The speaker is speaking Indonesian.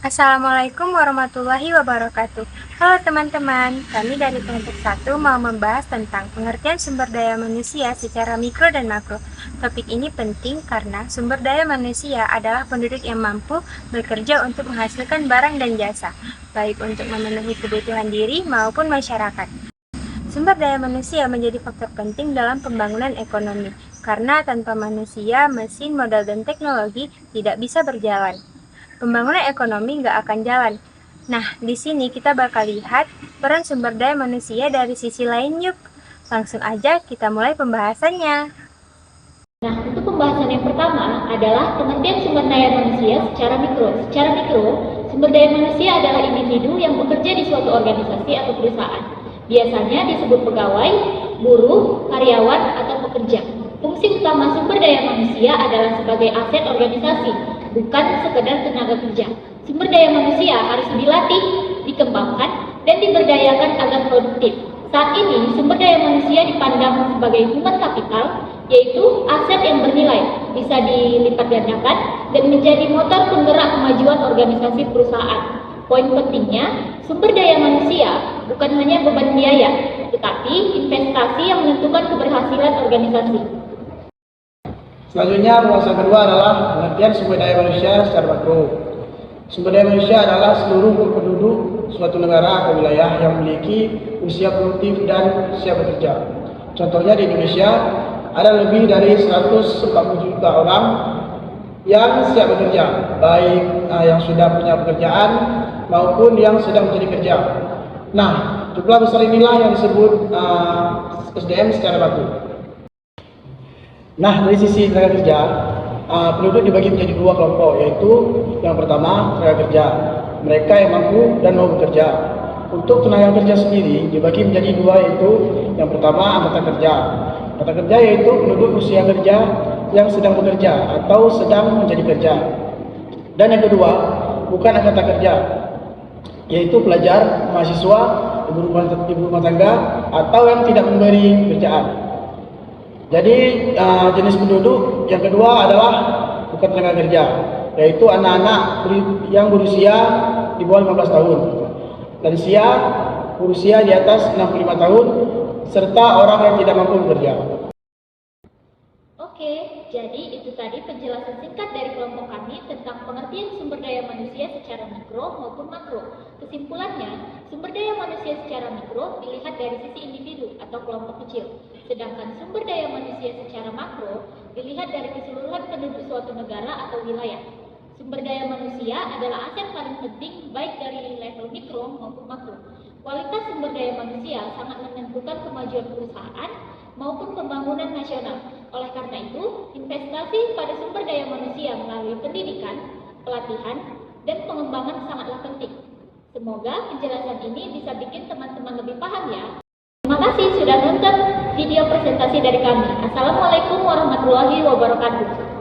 Assalamualaikum warahmatullahi wabarakatuh. Halo teman-teman, kami dari kelompok 1 mau membahas tentang pengertian sumber daya manusia secara mikro dan makro. Topik ini penting karena sumber daya manusia adalah penduduk yang mampu bekerja untuk menghasilkan barang dan jasa, baik untuk memenuhi kebutuhan diri maupun masyarakat. Sumber daya manusia menjadi faktor penting dalam pembangunan ekonomi, karena tanpa manusia, mesin, modal, dan teknologi tidak bisa berjalan. Pembangunan ekonomi nggak akan jalan. Nah, di sini kita bakal lihat peran sumber daya manusia dari sisi lain yuk. Langsung aja kita mulai pembahasannya. Nah, untuk pembahasan yang pertama adalah pengertian sumber daya manusia secara mikro. Secara mikro, sumber daya manusia adalah individu yang bekerja di suatu organisasi atau perusahaan. Biasanya disebut pegawai, buruh, karyawan, atau pekerja. Fungsi utama sumber daya manusia adalah sebagai aset organisasi, bukan sekedar tenaga kerja. Sumber daya manusia harus dilatih, dikembangkan, dan diberdayakan agar produktif. Saat ini, sumber daya manusia dipandang sebagai human capital, yaitu aset yang bernilai, bisa dilipat gandakan, dan menjadi motor penggerak kemajuan organisasi perusahaan. Poin pentingnya, sumber daya manusia bukan hanya beban biaya, tetapi investasi yang menentukan keberhasilan organisasi. Selanjutnya, pembahasan kedua adalah pengertian sumber daya manusia secara makro. Sumber daya manusia adalah seluruh penduduk suatu negara atau wilayah yang memiliki usia produktif dan siap bekerja. Contohnya di Indonesia, ada lebih dari 140 juta orang yang siap bekerja, baik yang sudah punya pekerjaan maupun yang sedang mencari kerja. Nah, jumlah besar inilah yang disebut SDM secara makro. Nah, dari sisi tenaga kerja, penduduk dibagi menjadi dua kelompok, yaitu yang pertama tenaga kerja, mereka yang mampu dan mau bekerja. Untuk tenaga kerja sendiri dibagi menjadi dua, yaitu yang pertama anggota kerja. Anggota kerja yaitu penduduk usia kerja yang sedang bekerja atau sedang mencari kerja. Dan yang kedua, bukan anggota kerja, yaitu pelajar, mahasiswa, ibu rumah tangga, atau yang tidak memberi kerjaan. Jadi jenis penduduk yang kedua adalah bukan tenaga kerja, yaitu anak-anak yang berusia di bawah 15 tahun, lansia berusia di atas 65 tahun, serta orang yang tidak mampu bekerja. Oke, jadi itu tadi penjelasan singkat dari kelompok kami tentang pengertian sumber daya manusia secara mikro maupun makro. Kesimpulannya, sumber daya manusia secara mikro dilihat dari sisi individu atau kelompok kecil, sedangkan sumber daya manusia secara makro dilihat dari keseluruhan penduduk suatu negara atau wilayah. Sumber daya manusia adalah aset paling penting baik dari level mikro maupun makro. Kualitas sumber daya manusia sangat menentukan kemajuan perusahaan maupun pembangunan nasional. Oleh karena itu, investasi pada sumber daya manusia melalui pendidikan, pelatihan, dan pengembangan sangatlah penting. Semoga penjelasan ini bisa bikin teman-teman lebih paham ya. Terima kasih sudah nonton video presentasi dari kami. Assalamualaikum warahmatullahi wabarakatuh.